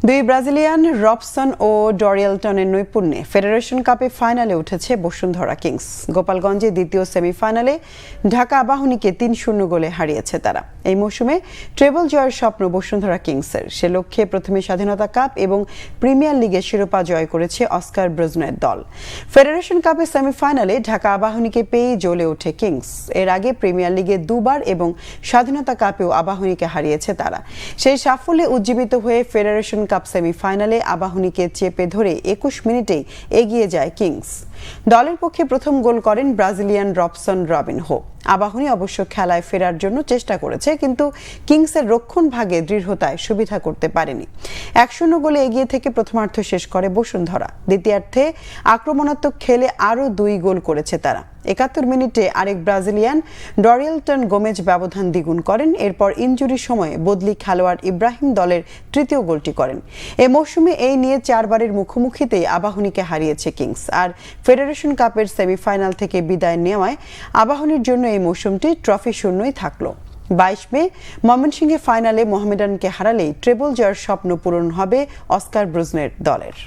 দুই Brazilian Robson ও ডরিয়েলটনের নৈপুণ্যে federation কাপে ফাইনালে উঠেছে বসুন্ধরা কিংস। গোপালগঞ্জে দ্বিতীয় সেমিফাইনালে ঢাকা আবাহনীকে ৩-০ গোলে হারিয়েছে তারা। এই মৌসুমে ট্রেবল জয়ের স্বপ্ন বসুন্ধরা কিংসের। সে লক্ষ্যে প্রথমে স্বাধীনতা কাপ এবং প্রিমিয়ার লিগের শিরোপা জয় করেছে অস্কার ব্রুজনের দল। ফেডারেশন কাপের সেমিফাইনালে ঢাকা আবাহনীকে পেয়ে জ্বলে ওঠে কিংস। এর আগে প্রিমিয়ার লিগে দুবার এবং স্বাধীনতা কাপেও আবাহনীকে হারিয়েছে তারা। সেই সাফল্যে উজ্জীবিত হয়ে ফেডারেশন কাপ সেমিফাইনালে আবাহনীকে চেপে ধরে ২১ মিনিটেই এগিয়ে যায় কিংস। দলের পক্ষে প্রথম গোল করেন ব্রাজিলিয়ান রবসন রবিনহো। আবাহনী অবশ্য খেলায় ফেরার জন্য চেষ্টা করেছে, কিন্তু কিংসের রক্ষণ ভাগে দৃঢ়তায় সুবিধা করতে পারেনি। ১-০ গোলে এগিয়ে থেকে প্রথমার্ধ শেষ করে বসুন্ধরা। দ্বিতীয়ার্ধে আক্রমণাত্মক খেলে আরও ২ গোল করেছে তারা। ৭১ মিনিটে আরেক ব্রাজিলিয়ান ডরিয়েলটন গোমেজ ব্যবধান দ্বিগুণ করেন। এরপর ইনজুরির সময়ে বদলি খেলোয়াড় ইব্রাহিম দলের তৃতীয় গোলটি করেন। এ মৌসুমে এই নিয়ে ৪ বারের মুখোমুখিতেই আবাহনীকে হারিয়েছে কিংস। আর ফেডারেশন কাপের সেমিফাইনাল থেকে বিদায় নেওয়ায় আবাহনীর জন্য এই মৌসুমটি ট্রফি শূন্যই থাকলো। ২২ মে ময়মনসিংহে ফাইনালে মোহামেডানকে হারালেই ট্রেবল জয়ের স্বপ্ন পূরণ হবে অস্কার ব্রুজনের দলের।